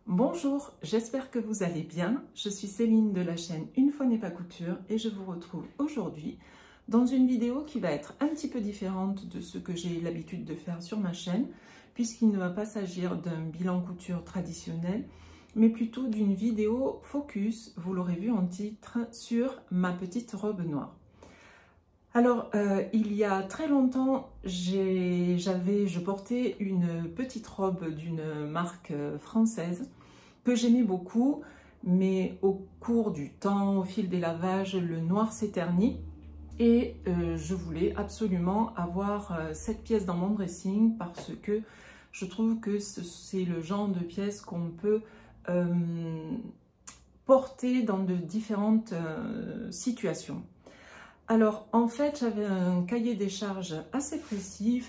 Bonjour, j'espère que vous allez bien. Je suis Céline de la chaîne Une fois n'est pas couture et je vous retrouve aujourd'hui dans une vidéo qui va être un petit peu différente de ce que j'ai l'habitude de faire sur ma chaîne, puisqu'il ne va pas s'agir d'un bilan couture traditionnel, mais plutôt d'une vidéo focus, vous l'aurez vu en titre, sur ma petite robe noire. Alors, il y a très longtemps, je portais une petite robe d'une marque française que j'aimais beaucoup, mais au cours du temps, au fil des lavages, le noir s'est terni et je voulais absolument avoir cette pièce dans mon dressing parce que je trouve que c'est le genre de pièce qu'on peut porter dans de différentes situations. Alors, en fait, j'avais un cahier des charges assez précis,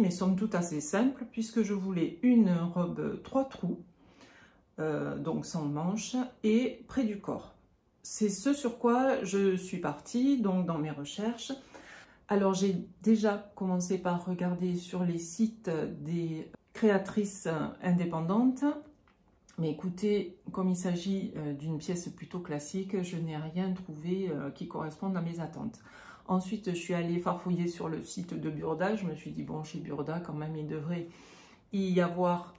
mais somme toute assez simple, puisque je voulais une robe 3 trous, donc sans manches, et près du corps. C'est ce sur quoi je suis partie, donc dans mes recherches. Alors, j'ai déjà commencé par regarder sur les sites des créatrices indépendantes. Mais écoutez, comme il s'agit d'une pièce plutôt classique, je n'ai rien trouvé qui corresponde à mes attentes. Ensuite, je suis allée farfouiller sur le site de Burda. Je me suis dit, bon, chez Burda, quand même, il devrait y avoir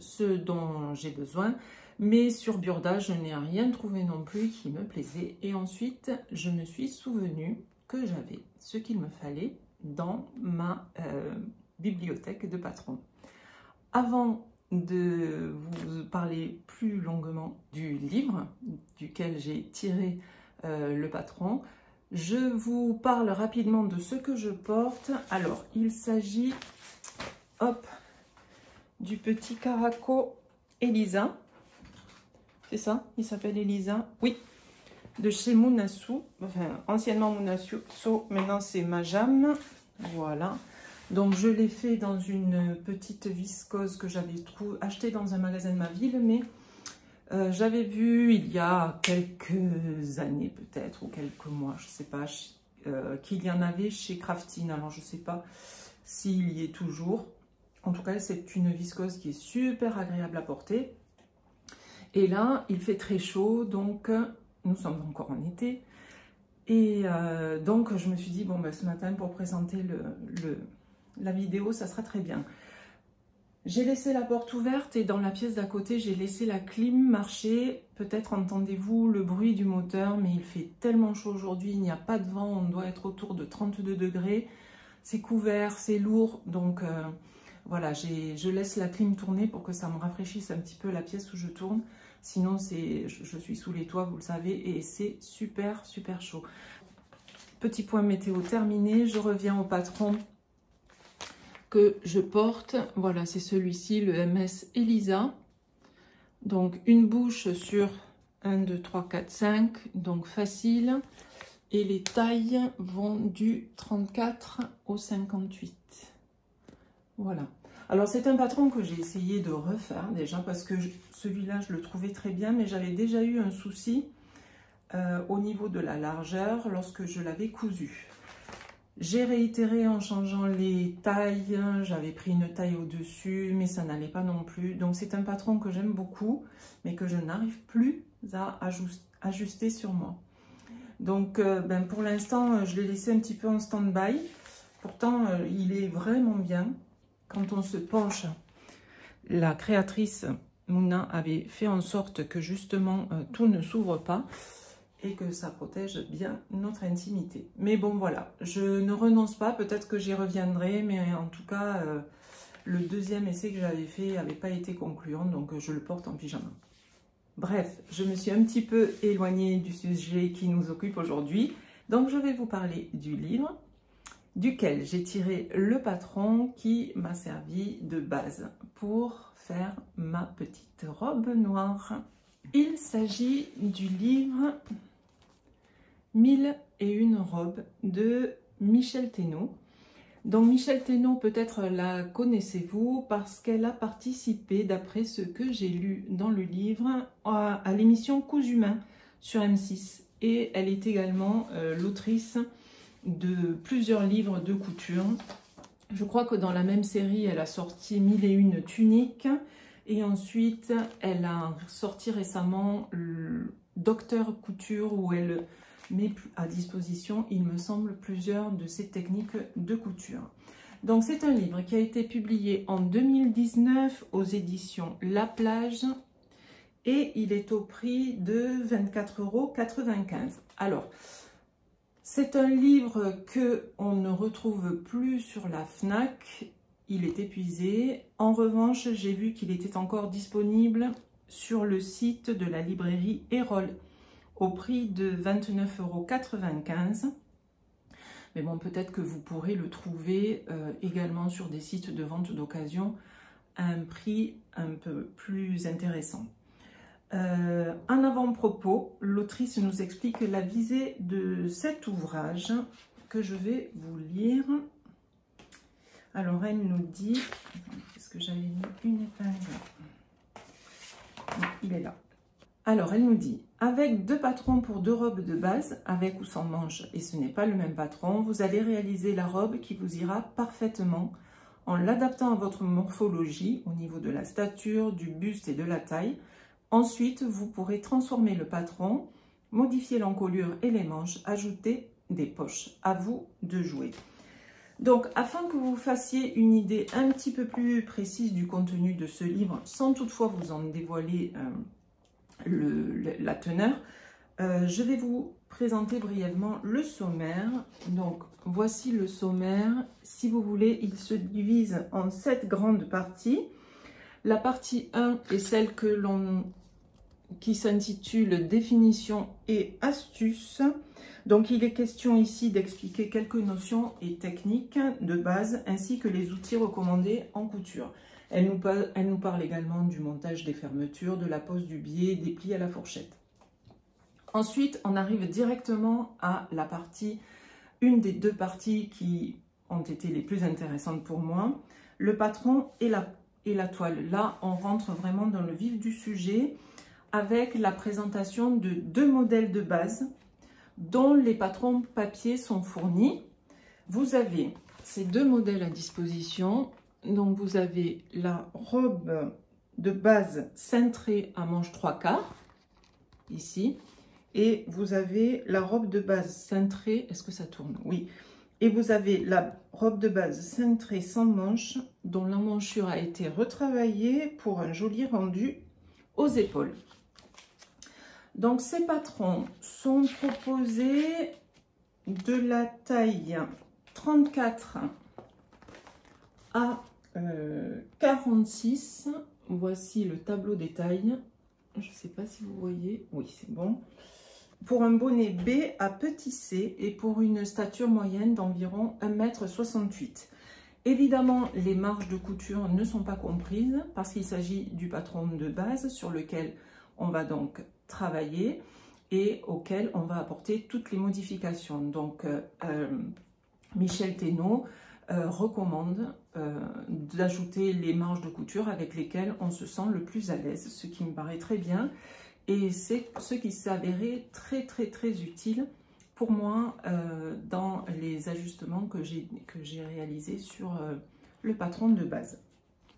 ce dont j'ai besoin. Mais sur Burda, je n'ai rien trouvé non plus qui me plaisait. Et ensuite, je me suis souvenue que j'avais ce qu'il me fallait dans ma bibliothèque de patron. Avant de vous parler plus longuement du livre duquel j'ai tiré le patron, je vous parle rapidement de ce que je porte. Alors, il s'agit, hop, du petit Caraco Elisa. C'est ça? Il s'appelle Elisa? Oui, de chez Munasu, enfin, anciennement Munasu, maintenant c'est Majam. Voilà. Donc, je l'ai fait dans une petite viscose que j'avais achetée dans un magasin de ma ville, mais j'avais vu il y a quelques années peut-être, ou quelques mois, je ne sais pas, qu'il y en avait chez Craftine. Alors, je ne sais pas s'il y est toujours. En tout cas, c'est une viscose qui est super agréable à porter. Et là, il fait très chaud, donc nous sommes encore en été. Et donc, je me suis dit, bon, ben, ce matin, pour présenter la vidéo, ça sera très bien. J'ai laissé la porte ouverte et dans la pièce d'à côté, j'ai laissé la clim marcher. Peut-être entendez-vous le bruit du moteur, mais il fait tellement chaud aujourd'hui, il n'y a pas de vent, on doit être autour de 32 degrés. C'est couvert, c'est lourd, donc voilà, je laisse la clim tourner pour que ça me rafraîchisse un petit peu la pièce où je tourne. Sinon, je suis sous les toits, vous le savez, et c'est super, super chaud. Petit point météo terminé, je reviens au patron que je porte. Voilà, c'est celui-ci, le MS Elisa. Donc, une bouche sur 1, 2, 3, 4, 5, donc facile. Et les tailles vont du 34 au 58. Voilà. Alors, c'est un patron que j'ai essayé de refaire déjà parce que celui-là, je le trouvais très bien, mais j'avais déjà eu un souci au niveau de la largeur lorsque je l'avais cousu. J'ai réitéré en changeant les tailles, j'avais pris une taille au-dessus, mais ça n'allait pas non plus. Donc c'est un patron que j'aime beaucoup, mais que je n'arrive plus à ajuster sur moi. Donc ben, pour l'instant, je l'ai laissé un petit peu en stand-by. Pourtant, il est vraiment bien. Quand on se penche, la créatrice Mouna avait fait en sorte que justement tout ne s'ouvre pas et que ça protège bien notre intimité. Mais bon, voilà, je ne renonce pas, peut-être que j'y reviendrai, mais en tout cas, le deuxième essai que j'avais fait n'avait pas été concluant, donc je le porte en pyjama. Bref, je me suis un petit peu éloignée du sujet qui nous occupe aujourd'hui, donc je vais vous parler du livre, duquel j'ai tiré le patron qui m'a servi de base pour faire ma petite robe noire. Il s'agit du livre 1001 robes de Michel Thénault. Donc Michel Thénault, peut-être la connaissez-vous parce qu'elle a participé, d'après ce que j'ai lu dans le livre, à l'émission Cousu Main sur M6. Et elle est également l'autrice de plusieurs livres de couture. Je crois que dans la même série, elle a sorti 1001 tuniques Et ensuite, elle a sorti récemment le Docteur Couture où elle met à disposition, il me semble, plusieurs de ses techniques de couture. Donc c'est un livre qui a été publié en 2019 aux éditions La Plage et il est au prix de 24,95 €. Alors, c'est un livre qu'on ne retrouve plus sur la FNAC, il est épuisé. En revanche, j'ai vu qu'il était encore disponible sur le site de la librairie Erol au prix de 29,95 €. Mais bon, peut-être que vous pourrez le trouver également sur des sites de vente d'occasion à un prix un peu plus intéressant. En avant-propos, l'autrice nous explique la visée de cet ouvrage que je vais vous lire. Alors, elle nous dit, est-ce que j'avais mis une épingle? Non, il est là. Alors, elle nous dit, avec 2 patrons pour 2 robes de base, avec ou sans manches, et ce n'est pas le même patron, vous allez réaliser la robe qui vous ira parfaitement en l'adaptant à votre morphologie au niveau de la stature, du buste et de la taille. Ensuite, vous pourrez transformer le patron, modifier l'encolure et les manches, ajouter des poches. À vous de jouer. Donc, afin que vous fassiez une idée un petit peu plus précise du contenu de ce livre, sans toutefois vous en dévoiler la teneur, je vais vous présenter brièvement le sommaire. Donc, voici le sommaire. Si vous voulez, il se divise en 7 grandes parties. La partie 1 est celle qui s'intitule « Définition et astuces ». Donc, il est question ici d'expliquer quelques notions et techniques de base, ainsi que les outils recommandés en couture. Elle nous parle également du montage des fermetures, de la pose du biais, des plis à la fourchette. Ensuite, on arrive directement à la partie, une des 2 parties qui ont été les plus intéressantes pour moi, le patron et la toile. Là, on rentre vraiment dans le vif du sujet avec la présentation de 2 modèles de base dont les patrons papier sont fournis. Vous avez ces 2 modèles à disposition. Donc, vous avez la robe de base cintrée à manches 3/4, ici. Et vous avez la robe de base cintrée, est-ce que ça tourne? Oui. Et vous avez la robe de base cintrée sans manches, dont l'emmanchure a été retravaillée pour un joli rendu aux épaules. Donc, ces patrons sont proposés de la taille 34 à 46. Voici le tableau des tailles. Je ne sais pas si vous voyez. Oui, c'est bon. Pour un bonnet B à petit C et pour une stature moyenne d'environ 1,68 m. Évidemment, les marges de couture ne sont pas comprises parce qu'il s'agit du patron de base sur lequel on va donc travailler et auquel on va apporter toutes les modifications. Donc, Michel Thénault recommande d'ajouter les marges de couture avec lesquelles on se sent le plus à l'aise, ce qui me paraît très bien. Et c'est ce qui s'est avéré très utile pour moi dans les ajustements que j'ai réalisés sur le patron de base.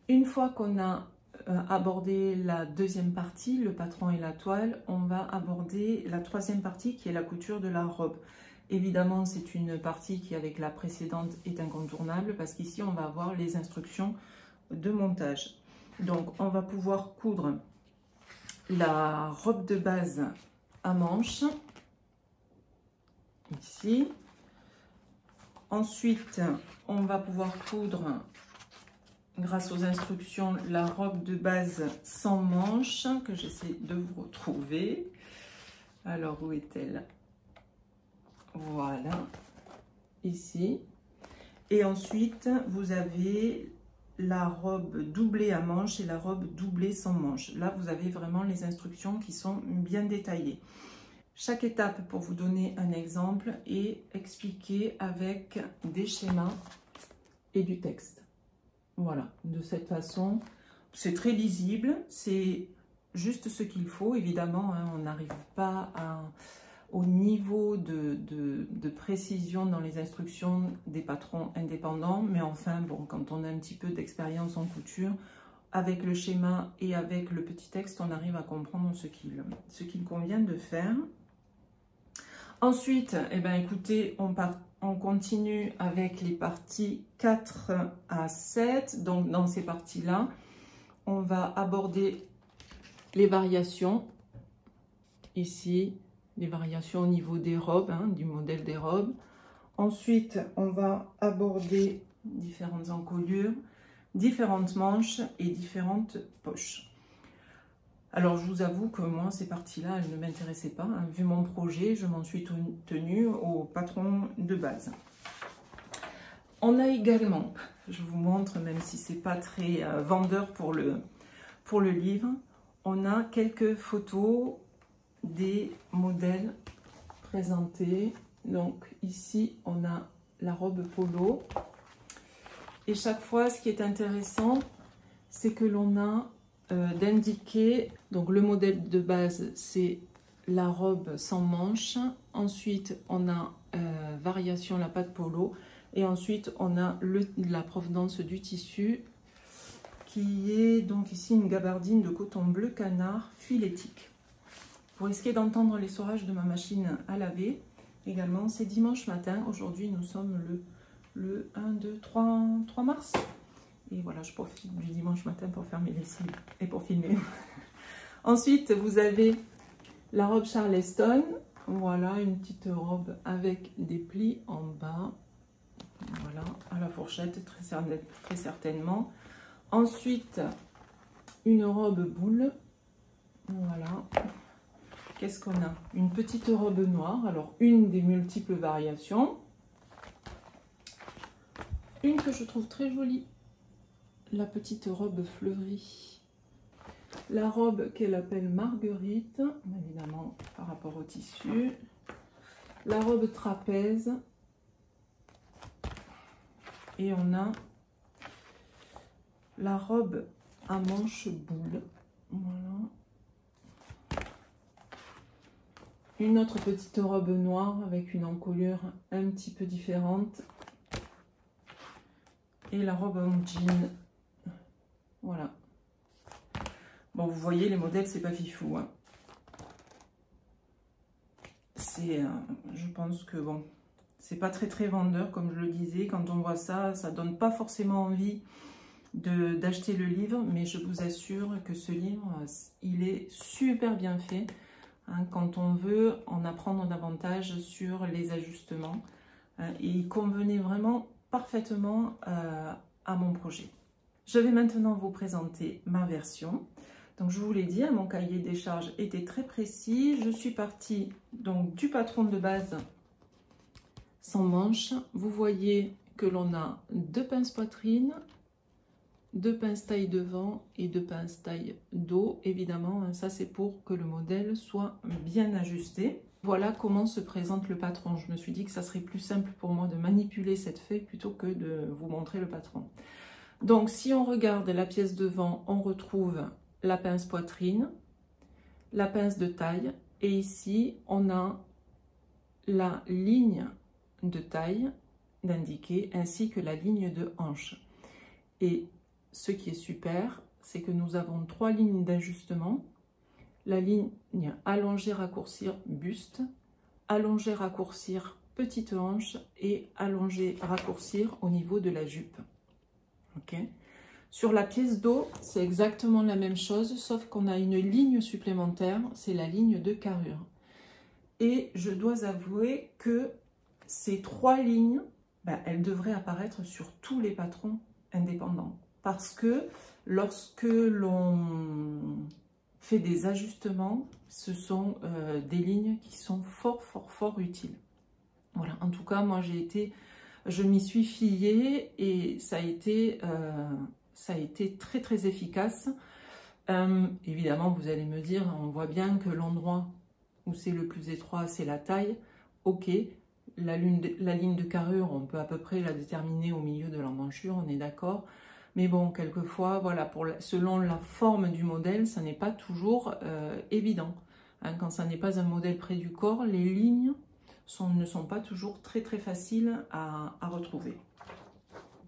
Une fois qu'on a abordé la 2e partie, le patron et la toile, on va aborder la 3e partie qui est la couture de la robe. Évidemment, c'est une partie qui, avec la précédente, est incontournable parce qu'ici, on va avoir les instructions de montage. Donc, on va pouvoir coudre la robe de base à manches, ici. Ensuite, on va pouvoir coudre, grâce aux instructions, la robe de base sans manches, que j'essaie de vous retrouver. Alors, où est-elle? Voilà, ici. Et ensuite, vous avez la robe doublée à manches et la robe doublée sans manches. Là, vous avez vraiment les instructions qui sont bien détaillées. Chaque étape, pour vous donner un exemple, est expliquée avec des schémas et du texte. Voilà, de cette façon, c'est très lisible, c'est juste ce qu'il faut. Évidemment, hein, on n'arrive pas au niveau de précision dans les instructions des patrons indépendants, mais enfin, bon, quand on a un petit peu d'expérience en couture, avec le schéma et avec le petit texte, on arrive à comprendre ce qu'il convient de faire. Ensuite, eh ben, écoutez, on continue avec les parties 4 à 7. Donc, dans ces parties-là, on va aborder les variations. Ici, les variations au niveau des robes, hein, du modèle des robes. Ensuite, on va aborder différentes encolures, différentes manches et différentes poches. Alors, je vous avoue que moi, ces parties-là, elles ne m'intéressaient pas. Hein. Vu mon projet, je m'en suis tenue au patron de base. On a également, je vous montre, même si ce n'est pas très vendeur pour le livre, on a quelques photos des modèles présentés. Donc, ici, on a la robe polo. Et chaque fois, ce qui est intéressant, c'est que l'on a d'indiquer, donc le modèle de base, c'est la robe sans manches. Ensuite, on a variation la patte polo. Et ensuite, on a la provenance du tissu, qui est donc ici une gabardine de coton bleu canard filetique. Vous risquez d'entendre l'essorage de ma machine à laver. Également, c'est dimanche matin. Aujourd'hui, nous sommes le 1, 2, 3 mars. Et voilà, je profite du dimanche matin pour faire mes lessives et pour filmer. Ensuite, vous avez la robe Charleston. Voilà, une petite robe avec des plis en bas. Voilà, à la fourchette, très certainement. Ensuite, une robe boule. Voilà. Qu'est-ce qu'on a? Une petite robe noire. Alors, une des multiples variations. Une que je trouve très jolie. La petite robe fleurie. La robe qu'elle appelle Marguerite, évidemment par rapport au tissu. La robe trapèze. Et on a la robe à manches boule. Voilà. Une autre petite robe noire avec une encolure un petit peu différente. Et la robe en jean. Voilà. Bon, vous voyez, les modèles, c'est pas fifou. Hein. Je pense que, bon, c'est pas très vendeur, comme je le disais. Quand on voit ça, ça donne pas forcément envie d'acheter le livre. Mais je vous assure que ce livre, il est super bien fait. Hein, quand on veut en apprendre davantage sur les ajustements. Hein, et il convenait vraiment parfaitement à mon projet. Je vais maintenant vous présenter ma version. Donc, je vous l'ai dit, mon cahier des charges était très précis. Je suis partie donc du patron de base sans manches. Vous voyez que l'on a 2 pinces poitrine, 2 pinces taille devant et 2 pinces taille dos. Évidemment, ça c'est pour que le modèle soit bien ajusté. Voilà comment se présente le patron. Je me suis dit que ça serait plus simple pour moi de manipuler cette feuille plutôt que de vous montrer le patron. Donc, si on regarde la pièce devant, on retrouve la pince poitrine, la pince de taille, et ici, on a la ligne de taille d'indiquer, ainsi que la ligne de hanche. Et ce qui est super, c'est que nous avons 3 lignes d'ajustement. La ligne allonger, raccourcir, buste, allonger, raccourcir, petite hanche, et allonger, raccourcir au niveau de la jupe. Okay. Sur la pièce dos, c'est exactement la même chose, sauf qu'on a une ligne supplémentaire, c'est la ligne de carrure. Et je dois avouer que ces 3 lignes, elles devraient apparaître sur tous les patrons indépendants. Parce que lorsque l'on fait des ajustements, ce sont des lignes qui sont fort utiles. Voilà, en tout cas, moi je m'y suis fiée et ça a été très efficace. Évidemment, vous allez me dire, on voit bien que l'endroit où c'est le plus étroit, c'est la taille. Ok, la ligne de carrure, on peut à peu près la déterminer au milieu de l'emmanchure, on est d'accord. Mais bon, quelquefois, voilà, selon la forme du modèle, ça n'est pas toujours évident. Hein, quand ça n'est pas un modèle près du corps, les lignes ne sont pas toujours très faciles à retrouver.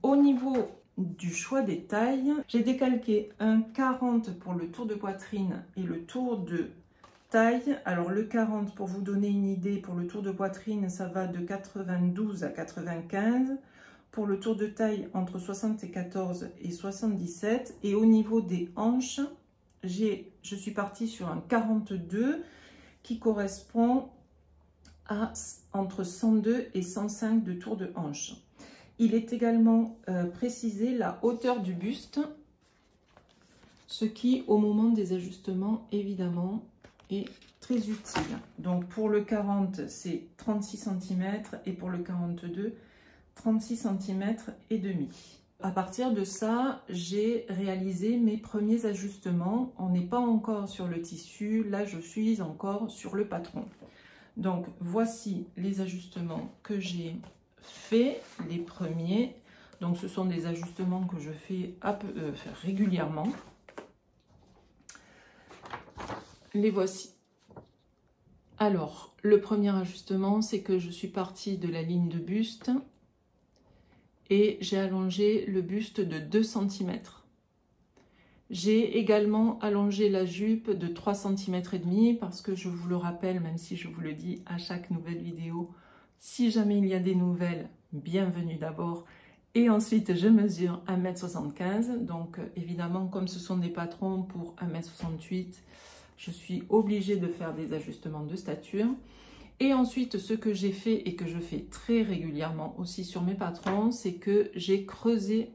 Au niveau du choix des tailles. J'ai décalqué un 40 pour le tour de poitrine et le tour de taille. Alors le 40, pour vous donner une idée, pour le tour de poitrine, ça va de 92 à 95. Pour le tour de taille, entre 74 et 77. Et au niveau des hanches, je suis partie sur un 42 qui correspond à entre 102 et 105 de tour de hanche. Il est également précisé la hauteur du buste, ce qui, au moment des ajustements, évidemment, est très utile. Donc pour le 40, c'est 36 cm et pour le 42, 36 cm et demi. À partir de ça, j'ai réalisé mes premiers ajustements. On n'est pas encore sur le tissu, là je suis encore sur le patron. Donc voici les ajustements que j'ai faits, les premiers. Donc ce sont des ajustements que je fais régulièrement. Les voici. Alors, le premier ajustement, c'est que je suis partie de la ligne de buste et j'ai allongé le buste de 2 cm. J'ai également allongé la jupe de 3,5 cm parce que je vous le rappelle, même si je vous le dis à chaque nouvelle vidéo, si jamais il y a des nouvelles, bienvenue d'abord. Et ensuite, je mesure 1,75 m. Donc évidemment, comme ce sont des patrons pour 1,68 m, je suis obligée de faire des ajustements de stature. Et ensuite, ce que j'ai fait et que je fais très régulièrement aussi sur mes patrons, c'est que j'ai creusé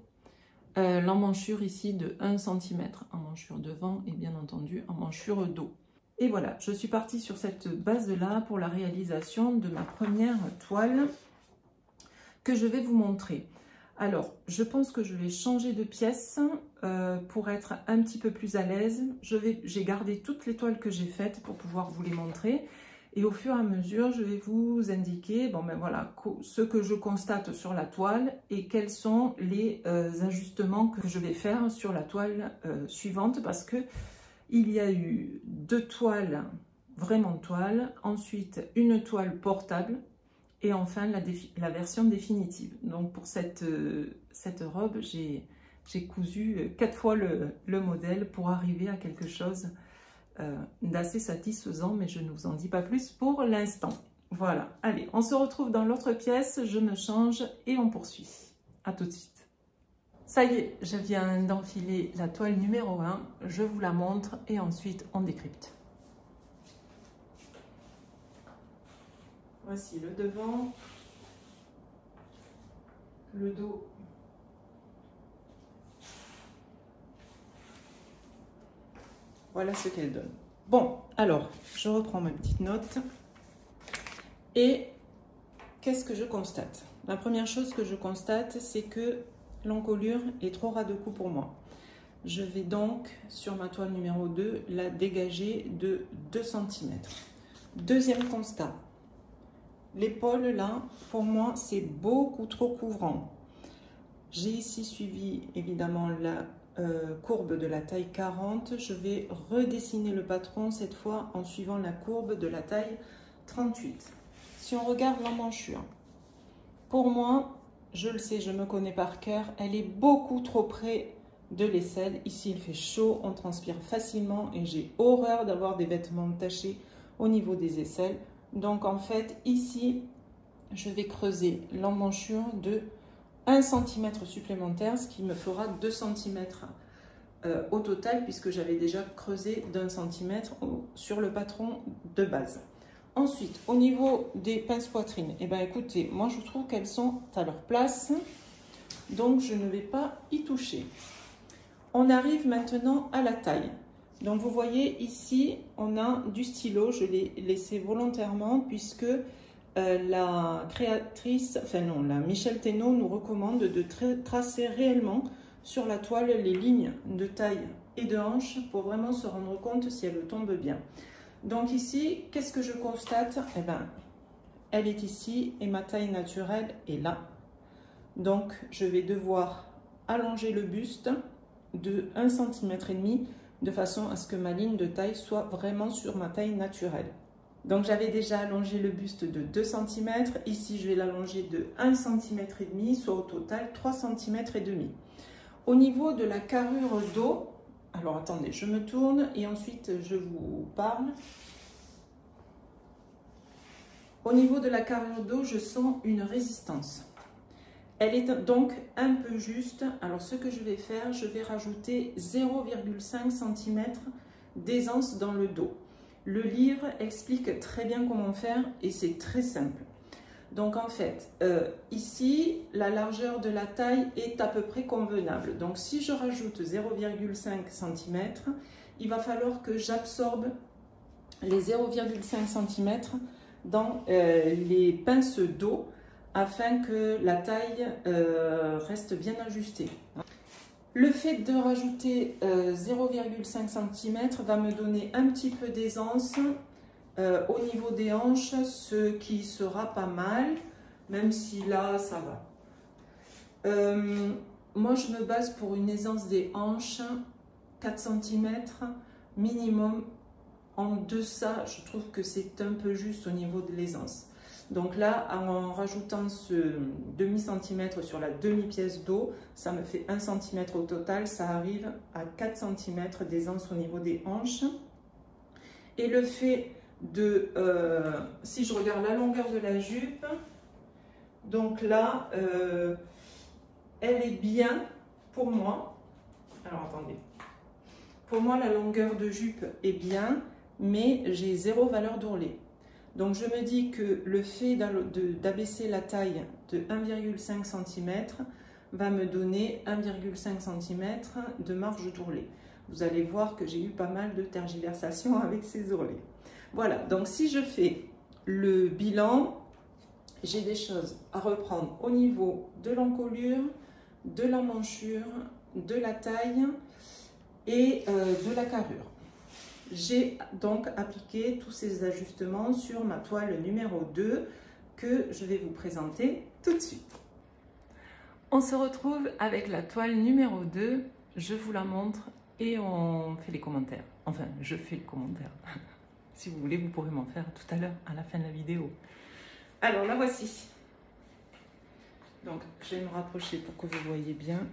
l'emmanchure ici de 1 cm, emmanchure devant et bien entendu emmanchure dos. Et voilà, je suis partie sur cette base-là pour la réalisation de ma première toile que je vais vous montrer. Alors, je pense que je vais changer de pièce pour être un petit peu plus à l'aise. J'ai gardé toutes les toiles que j'ai faites pour pouvoir vous les montrer. Et au fur et à mesure, je vais vous indiquer bon, ben voilà, ce que je constate sur la toile et quels sont les ajustements que je vais faire sur la toile suivante. Parce que il y a eu 2 toiles, vraiment toiles, ensuite une toile portable, et enfin la version définitive. Donc pour cette robe, j'ai cousu 4 fois le modèle pour arriver à quelque chose d'assez satisfaisant, mais je ne vous en dis pas plus pour l'instant. Voilà, allez, on se retrouve dans l'autre pièce, je me change et on poursuit. À tout de suite. Ça y est, je viens d'enfiler la toile numéro 1, je vous la montre et ensuite on décrypte. Voici le devant, le dos, voilà ce qu'elle donne. Bon, alors, je reprends ma petite note et qu'est-ce que je constate? La première chose que je constate, c'est que l'encolure est trop ras de cou pour moi. Je vais donc, sur ma toile numéro 2, la dégager de 2 cm. Deuxième constat. L'épaule, là, pour moi, c'est beaucoup trop couvrant. J'ai ici suivi, évidemment, la courbe de la taille 40. Je vais redessiner le patron, cette fois, en suivant la courbe de la taille 38. Si on regarde l'emmanchure, pour moi, je le sais, je me connais par cœur, elle est beaucoup trop près de l'aisselle. Ici, il fait chaud, on transpire facilement et j'ai horreur d'avoir des vêtements tachés au niveau des aisselles. Donc en fait, ici, je vais creuser l'emmanchure de 1 cm supplémentaire, ce qui me fera 2 cm au total, puisque j'avais déjà creusé d'1 cm sur le patron de base. Ensuite, au niveau des pinces poitrines, eh ben, écoutez, moi je trouve qu'elles sont à leur place, donc je ne vais pas y toucher. On arrive maintenant à la taille. Donc vous voyez ici, on a du stylo, je l'ai laissé volontairement puisque la créatrice, enfin non, la Michel Thénault nous recommande de tracer réellement sur la toile les lignes de taille et de hanche pour vraiment se rendre compte si elle tombe bien. Donc ici, qu'est-ce que je constate? Eh bien, elle est ici et ma taille naturelle est là. Donc je vais devoir allonger le buste de 1,5 cm de façon à ce que ma ligne de taille soit vraiment sur ma taille naturelle. Donc j'avais déjà allongé le buste de 2 cm, ici je vais l'allonger de 1,5 cm, soit au total 3,5 cm. Au niveau de la carrure dos, alors attendez, je me tourne et ensuite je vous parle. Au niveau de la carrure dos, je sens une résistance. Elle est donc un peu juste. Alors ce que je vais faire, je vais rajouter 0,5 cm d'aisance dans le dos. Le livre explique très bien comment faire et c'est très simple. Donc en fait, ici, la largeur de la taille est à peu près convenable. Donc si je rajoute 0,5 cm, il va falloir que j'absorbe les 0,5 cm dans les pinces dos afin que la taille reste bien ajustée. Le fait de rajouter 0,5 cm va me donner un petit peu d'aisance au niveau des hanches, ce qui sera pas mal, même si là ça va. Moi je me base pour une aisance des hanches 4 cm minimum. En deçà, je trouve que c'est un peu juste au niveau de l'aisance. Donc là, en rajoutant ce demi-centimètre sur la demi-pièce d'eau, ça me fait 1 cm au total. Ça arrive à 4 cm d'aisance au niveau des hanches. Et le fait de, si je regarde la longueur de la jupe, donc là, elle est bien pour moi. Alors attendez. Pour moi, la longueur de jupe est bien, mais j'ai 0 valeur d'ourlet. Donc je me dis que le fait d'abaisser la taille de 1,5 cm va me donner 1,5 cm de marge d'ourlet. Vous allez voir que j'ai eu pas mal de tergiversations avec ces ourlets. Voilà, donc si je fais le bilan, j'ai des choses à reprendre au niveau de l'encolure, de la manchure, de la taille et de la carrure. J'ai donc appliqué tous ces ajustements sur ma toile numéro 2 que je vais vous présenter tout de suite. On se retrouve avec la toile numéro 2, je vous la montre et on fait les commentaires. Enfin, je fais le commentaire. Si vous voulez, vous pourrez m'en faire tout à l'heure à la fin de la vidéo. Alors la voici. Donc je vais me rapprocher pour que vous voyez bien.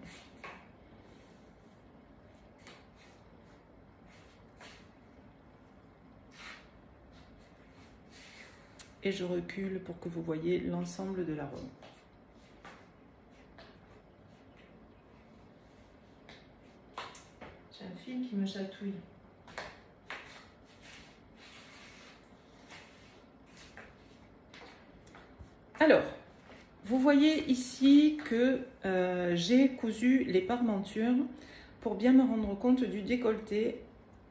Et je recule pour que vous voyez l'ensemble de la robe. J'ai un fil qui me chatouille. Alors, vous voyez ici que j'ai cousu les parmentures pour bien me rendre compte du décolleté.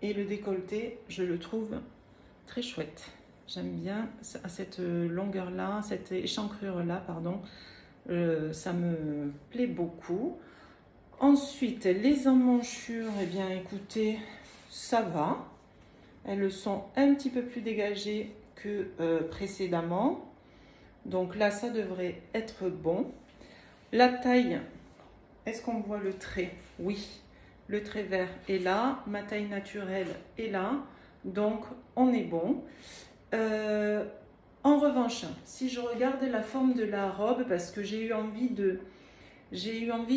Et le décolleté, je le trouve très chouette. J'aime bien à cette longueur-là, cette échancrure-là, pardon. Ça me plaît beaucoup. Ensuite, les emmanchures, eh bien, écoutez, ça va. Elles sont un petit peu plus dégagées que précédemment. Donc là, ça devrait être bon. La taille, est-ce qu'on voit le trait? Oui, le trait vert est là. Ma taille naturelle est là. Donc, on est bon. En revanche, si je regarde la forme de la robe, parce que j'ai eu envie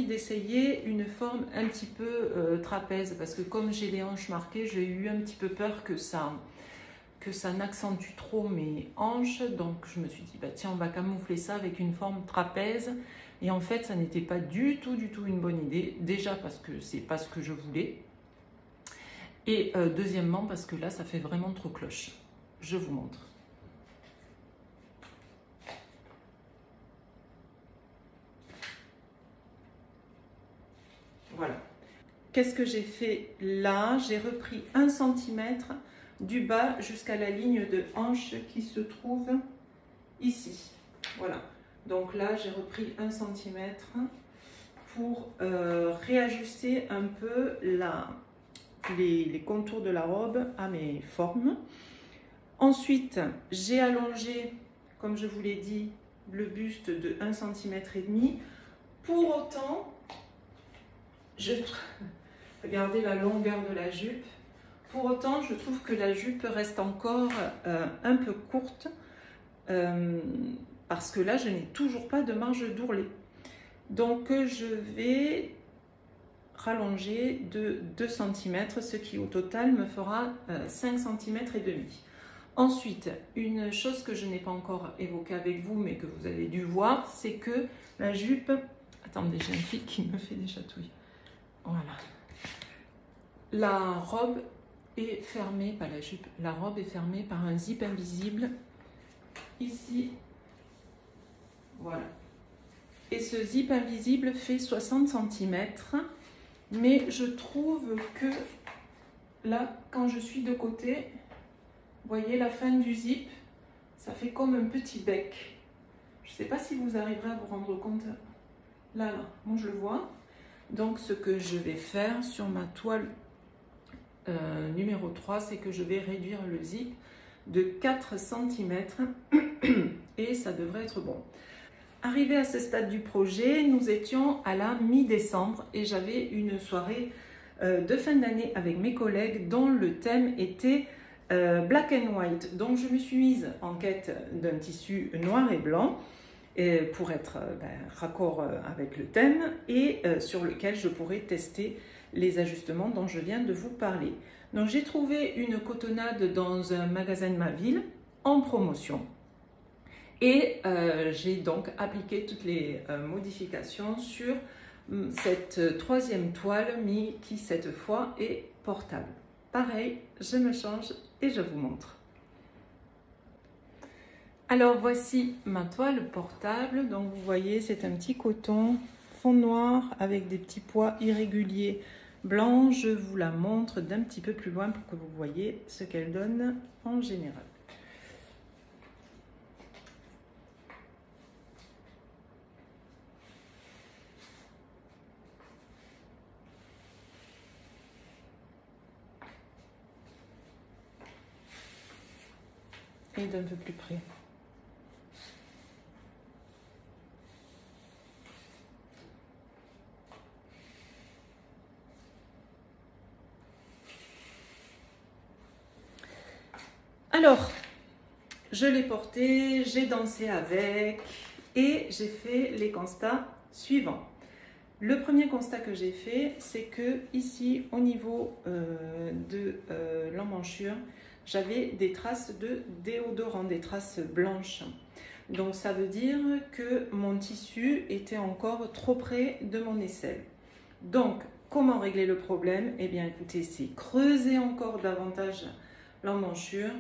d'essayer une forme un petit peu trapèze, parce que comme j'ai les hanches marquées, j'ai eu un petit peu peur que ça n'accentue trop mes hanches. Donc je me suis dit, bah tiens, on va camoufler ça avec une forme trapèze. Et en fait, ça n'était pas du tout une bonne idée. Déjà parce que c'est pas ce que je voulais. Et deuxièmement, parce que là, ça fait vraiment trop cloche. Je vous montre. Voilà. Qu'est-ce que j'ai fait là? J'ai repris 1 cm du bas jusqu'à la ligne de hanche qui se trouve ici. Voilà. Donc là, j'ai repris 1 cm pour réajuster un peu les contours de la robe à mes formes. Ensuite, j'ai allongé, comme je vous l'ai dit, le buste de 1,5 cm. Pour autant, regardez la longueur de la jupe. Pour autant, je trouve que la jupe reste encore un peu courte parce que là, je n'ai toujours pas de marge d'ourlet. Donc, je vais rallonger de 2 cm, ce qui au total me fera 5 cm et demi. Ensuite, une chose que je n'ai pas encore évoquée avec vous, mais que vous avez dû voir, c'est que la jupe... Attendez, j'ai un fil qui me fait des chatouilles. Voilà. La robe est fermée, pas la jupe, la robe est fermée par un zip invisible. Ici, voilà. Et ce zip invisible fait 60 cm, mais je trouve que là, quand je suis de côté, vous voyez la fin du zip, ça fait comme un petit bec. Je ne sais pas si vous arriverez à vous rendre compte. Là, moi je le vois. Donc ce que je vais faire sur ma toile numéro 3, c'est que je vais réduire le zip de 4 cm et ça devrait être bon. Arrivé à ce stade du projet, nous étions à la mi-décembre et j'avais une soirée de fin d'année avec mes collègues dont le thème était black and white. Donc je me suis mise en quête d'un tissu noir et blanc pour être raccord avec le thème et sur lequel je pourrais tester les ajustements dont je viens de vous parler. Donc j'ai trouvé une cotonnade dans un magasin de ma ville en promotion. Et j'ai donc appliqué toutes les modifications sur cette troisième toile, mais qui cette fois est portable. Pareil, je me change et je vous montre. Alors voici ma toile portable. Donc vous voyez, c'est un petit coton fond noir avec des petits pois irréguliers blancs. Je vous la montre d'un petit peu plus loin pour que vous voyez ce qu'elle donne en général. Et d'un peu plus près. Alors, je l'ai porté, j'ai dansé avec et j'ai fait les constats suivants. Le premier constat que j'ai fait, c'est que ici, au niveau de l'emmanchure, j'avais des traces de déodorant, des traces blanches. Donc ça veut dire que mon tissu était encore trop près de mon aisselle. Donc, comment régler le problème? Eh bien, écoutez, c'est creuser encore davantage l'emmanchure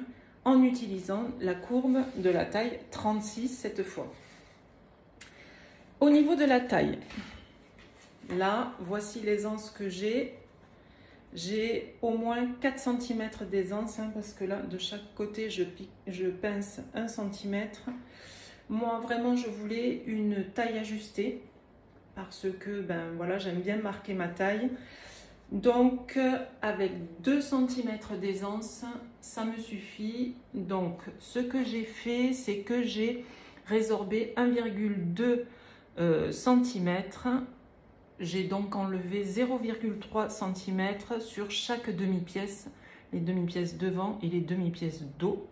en utilisant la courbe de la taille 36 cette fois. Au niveau de la taille, là, voici l'aisance que j'ai. J'ai au moins 4 cm d'aisance, hein, parce que là, de chaque côté, je pince 1 cm. Moi, vraiment, je voulais une taille ajustée, parce que, ben voilà, j'aime bien marquer ma taille. Donc, avec 2 cm d'aisance, ça me suffit. Donc, ce que j'ai fait, c'est que j'ai résorbé 1,2 cm. J'ai donc enlevé 0,3 cm sur chaque demi-pièce, les demi-pièces devant et les demi-pièces dos,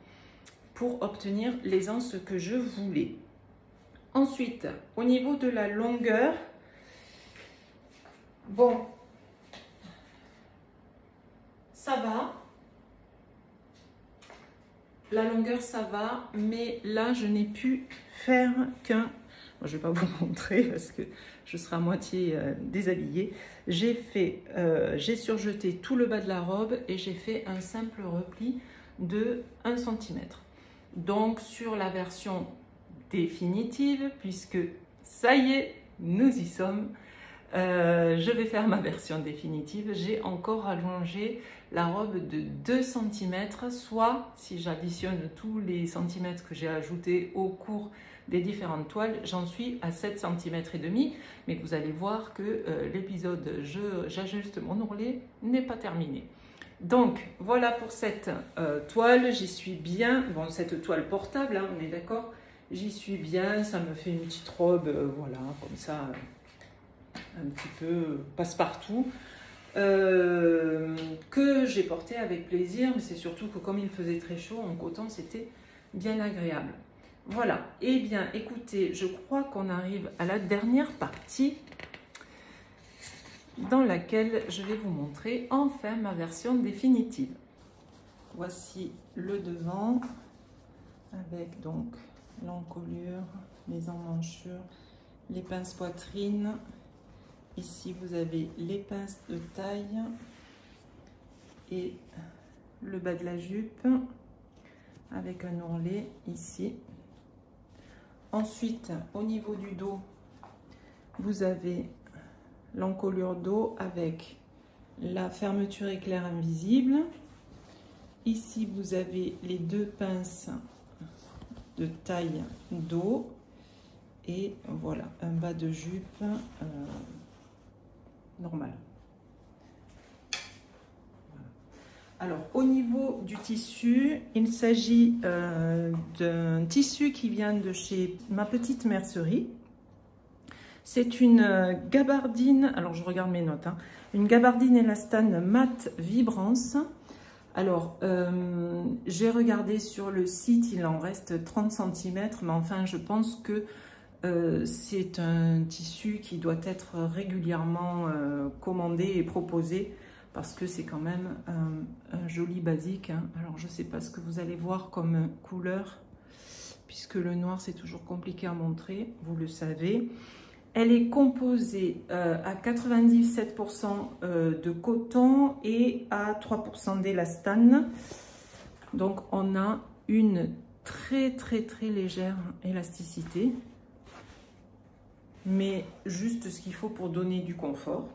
pour obtenir l'aisance que je voulais. Ensuite, au niveau de la longueur, bon, ça va. La longueur, ça va, mais là, je n'ai pu faire qu'un... Je ne vais pas vous montrer parce que je serai à moitié déshabillée. J'ai surjeté tout le bas de la robe et j'ai fait un simple repli de 1 cm. Donc, sur la version définitive, puisque ça y est, nous y sommes, je vais faire ma version définitive. J'ai encore allongé la robe de 2 cm, soit, si j'additionne tous les centimètres que j'ai ajoutés au cours des différentes toiles, j'en suis à 7 cm et demi, mais vous allez voir que l'épisode j'ajuste mon ourlet n'est pas terminé. Donc voilà pour cette toile, j'y suis bien. Bon, cette toile portable, hein, on est d'accord, j'y suis bien, ça me fait une petite robe, voilà, comme ça, un petit peu passe-partout, que j'ai porté avec plaisir, mais c'est surtout que comme il faisait très chaud, en coton, c'était bien agréable. Voilà, eh bien écoutez, je crois qu'on arrive à la dernière partie. dans laquelle je vais vous montrer enfin ma version définitive. Voici le devant avec donc l'encolure, les emmanchures, les pinces poitrine. Ici vous avez les pinces de taille et le bas de la jupe avec un ourlet ici. Ensuite, au niveau du dos, vous avez l'encolure dos avec la fermeture éclair invisible. Ici, vous avez les deux pinces de taille dos et voilà, un bas de jupe normal. Alors, au niveau du tissu, il s'agit d'un tissu qui vient de chez Ma Petite Mercerie. C'est une gabardine, alors je regarde mes notes, hein, une gabardine élastane mat vibrance. Alors, j'ai regardé sur le site, il en reste 30 cm, mais enfin, je pense que c'est un tissu qui doit être régulièrement commandé et proposé, parce que c'est quand même un joli basique, hein. Alors, je ne sais pas ce que vous allez voir comme couleur, puisque le noir, c'est toujours compliqué à montrer, vous le savez. Elle est composée à 97% de coton et à 3% d'élastane. Donc, on a une très légère élasticité, mais juste ce qu'il faut pour donner du confort.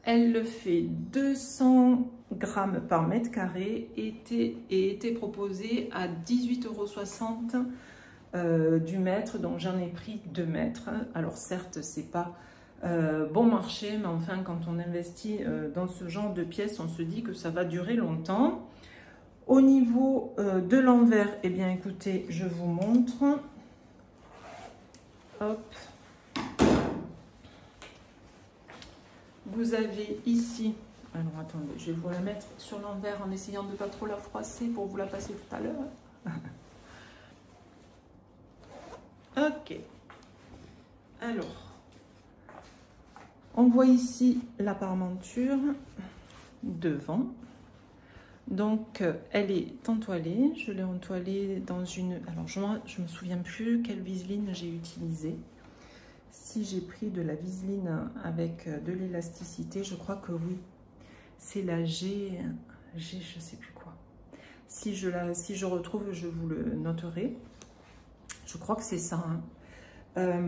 Elle le fait 200 grammes par mètre carré et était proposée à 18,60 € du mètre, donc j'en ai pris 2 mètres. Alors certes, c'est pas bon marché, mais enfin quand on investit dans ce genre de pièces, on se dit que ça va durer longtemps. Au niveau de l'envers, eh bien écoutez, je vous montre. Hop. Vous avez ici, alors attendez, je vais vous la mettre sur l'envers en essayant de ne pas trop la froisser pour vous la passer tout à l'heure. Ok. Alors, on voit ici la parmenture devant. Donc, elle est entoilée. Je l'ai entoilée dans une... Alors, je ne me souviens plus quelle viseline j'ai utilisée. Si j'ai pris de la viseline avec de l'élasticité, je crois que oui. C'est la G, je ne sais plus quoi. Si je retrouve, je vous le noterai. Je crois que c'est ça. Hein.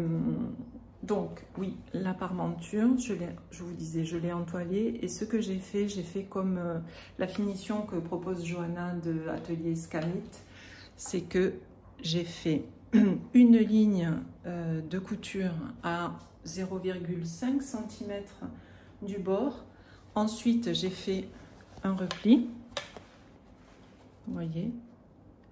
Donc, oui, la parmenture, je vous disais, je l'ai entoilée. Et ce que j'ai fait comme la finition que propose Johanna de Atelier Scamit, c'est que j'ai fait une ligne de couture à 0,5 cm du bord. Ensuite, j'ai fait un repli. Vous voyez,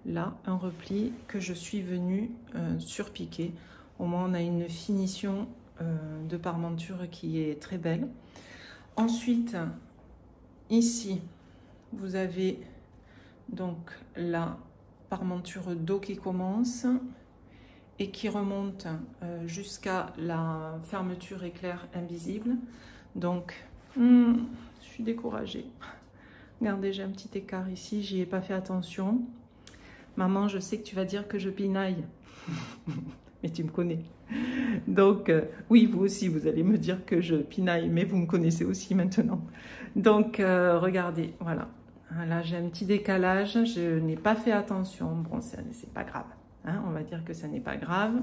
là, un repli que je suis venue surpiquer. Au moins, on a une finition de parmenture qui est très belle. Ensuite, ici, vous avez donc la parmenture dos qui commence et qui remonte jusqu'à la fermeture éclair invisible. Donc, je suis découragée. Regardez, j'ai un petit écart ici, j'y ai pas fait attention. Maman, je sais que tu vas dire que je pinaille. Mais tu me connais. Donc, oui, vous aussi, vous allez me dire que je pinaille, mais vous me connaissez aussi maintenant. Donc, regardez, voilà. Là, j'ai un petit décalage, je n'ai pas fait attention. Bon, c'est pas grave. Hein, on va dire que ça n'est pas grave.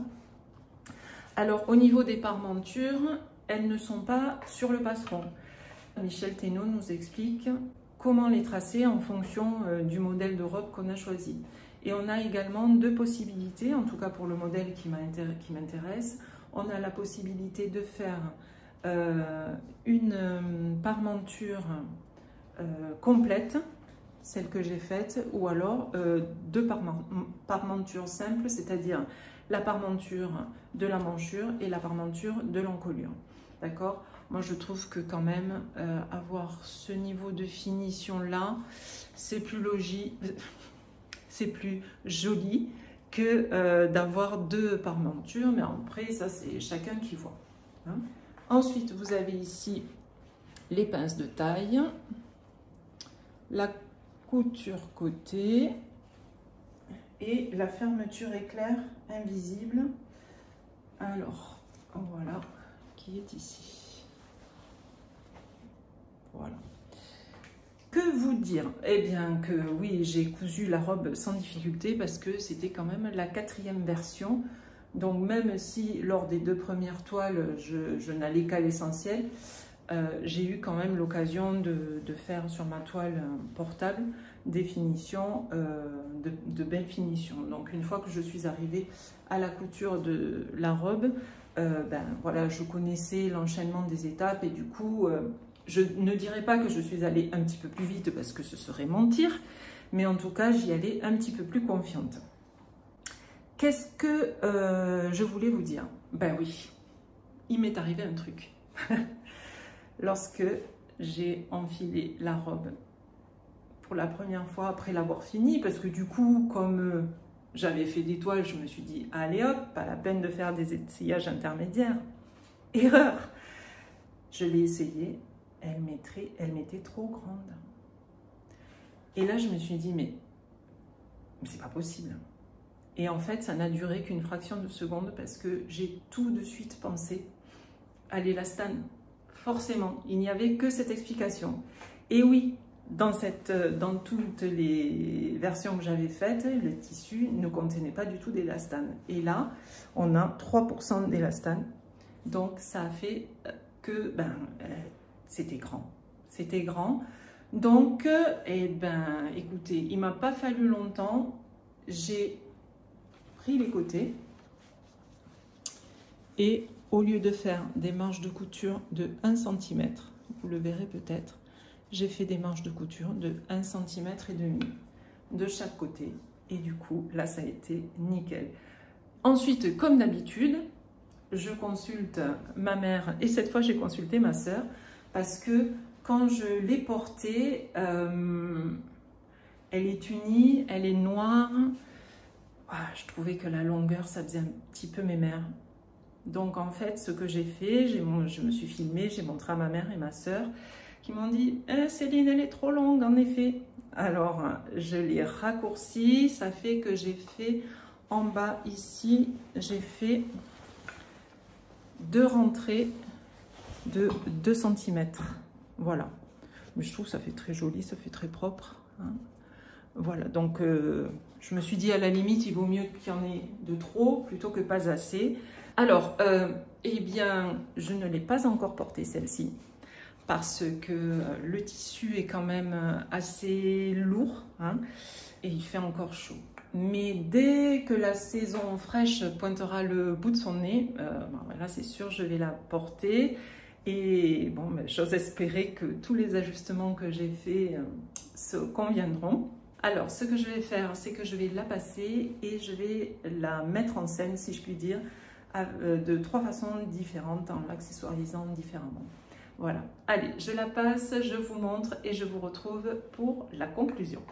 Alors, au niveau des parmentures, elles ne sont pas sur le passeron. Michel Thénault nous explique comment les tracer en fonction du modèle de robe qu'on a choisi. Et on a également deux possibilités, en tout cas pour le modèle qui m'intéresse. On a la possibilité de faire une parmenture complète, celle que j'ai faite, ou alors deux parmentures simples, c'est-à-dire la parmenture de la manchure et la parmenture de l'encolure. D'accord? Moi, je trouve que quand même, avoir ce niveau de finition-là, c'est plus logique, c'est plus joli que d'avoir deux parmentures. Mais après, ça, c'est chacun qui voit. Hein? Ensuite, vous avez ici les pinces de taille, la couture côté et la fermeture éclair invisible. Alors, voilà, qui est ici. Voilà. Que vous dire? Eh bien que oui, j'ai cousu la robe sans difficulté parce que c'était quand même la 4e version. Donc même si lors des 2 premières toiles, je n'allais qu'à l'essentiel, j'ai eu quand même l'occasion de faire sur ma toile portable des finitions, de belles finitions. Donc une fois que je suis arrivée à la couture de la robe, ben voilà, je connaissais l'enchaînement des étapes et du coup, je ne dirais pas que je suis allée un petit peu plus vite parce que ce serait mentir, mais en tout cas, j'y allais un petit peu plus confiante. Qu'est-ce que je voulais vous dire? Ben oui, il m'est arrivé un truc. Lorsque j'ai enfilé la robe pour la première fois après l'avoir finie, parce que du coup, comme j'avais fait des toiles, je me suis dit, allez hop, pas la peine de faire des essayages intermédiaires. Erreur! Je l'ai essayé, elle m'était trop grande. Et là, je me suis dit, mais c'est pas possible. Et en fait, ça n'a duré qu'une fraction de seconde parce que j'ai tout de suite pensé à l'élastane. Forcément, il n'y avait que cette explication. Et oui, dans toutes les versions que j'avais faites, le tissu ne contenait pas du tout d'élastane. Et là, on a 3% d'élastane. Donc, ça a fait que c'était grand. C'était grand. Donc, eh ben, écoutez, il ne m'a pas fallu longtemps. J'ai pris les côtés et au lieu de faire des manches de couture de 1 cm, vous le verrez peut-être, j'ai fait des manches de couture de 1,5 cm de chaque côté. Et du coup, là, ça a été nickel. Ensuite, comme d'habitude, je consulte ma mère et cette fois, j'ai consulté ma sœur parce que quand je l'ai portée, elle est unie, elle est noire. Ah, je trouvais que la longueur, ça faisait un petit peu mémère. Donc en fait, ce que j'ai fait, je me suis filmée, j'ai montré à ma mère et ma sœur qui m'ont dit Céline, elle est trop longue en effet. Alors je l'ai raccourcie, ça fait que j'ai fait en bas ici, j'ai fait 2 rentrées de 2 cm. Voilà. Mais je trouve que ça fait très joli, ça fait très propre. Hein. Voilà, donc je me suis dit à la limite, il vaut mieux qu'il y en ait de trop plutôt que pas assez. Alors, eh bien, je ne l'ai pas encore portée celle-ci parce que le tissu est quand même assez lourd hein, et il fait encore chaud. Mais dès que la saison fraîche pointera le bout de son nez, là c'est sûr, je vais la porter. Et bon, j'ose espérer que tous les ajustements que j'ai faits se conviendront. Alors, ce que je vais faire, c'est que je vais la passer et je vais la mettre en scène, si je puis dire, de 3 façons différentes, en l'accessoirisant différemment. Voilà. Allez, je la passe, je vous montre et je vous retrouve pour la conclusion.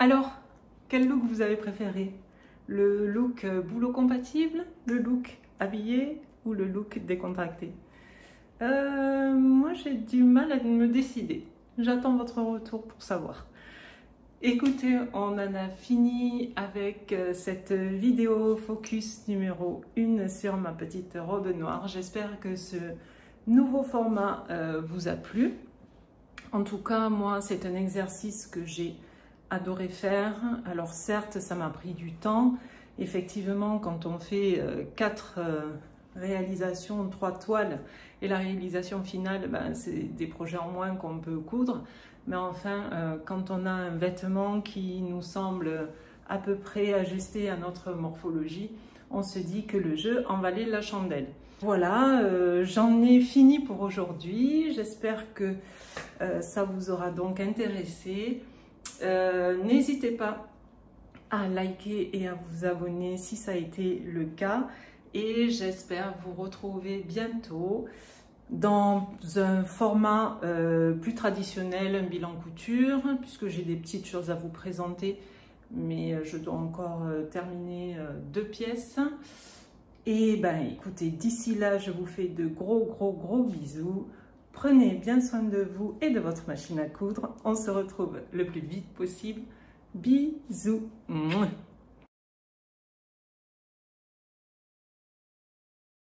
Alors, quel look vous avez préféré? Le look boulot compatible, le look habillé ou le look décontracté? Moi, j'ai du mal à me décider. J'attends votre retour pour savoir. Écoutez, on en a fini avec cette vidéo focus numéro 1 sur ma petite robe noire. J'espère que ce nouveau format vous a plu. En tout cas, moi, c'est un exercice que j'ai adoré faire. Alors certes, ça m'a pris du temps Effectivement, quand on fait 4 réalisations, 3 toiles, et la réalisation finale, ben, c'est des projets en moins qu'on peut coudre. Mais enfin, quand on a un vêtement qui nous semble à peu près ajusté à notre morphologie, on se dit que le jeu en valait la chandelle. Voilà, j'en ai fini pour aujourd'hui. J'espère que ça vous aura donc intéressé. N'hésitez pas à liker et à vous abonner si ça a été le cas. Et j'espère vous retrouver bientôt dans un format plus traditionnel, un bilan couture, puisque j'ai des petites choses à vous présenter, mais je dois encore terminer 2 pièces. Et ben écoutez, d'ici là, je vous fais de gros bisous. Prenez bien soin de vous et de votre machine à coudre. On se retrouve le plus vite possible. Bisous.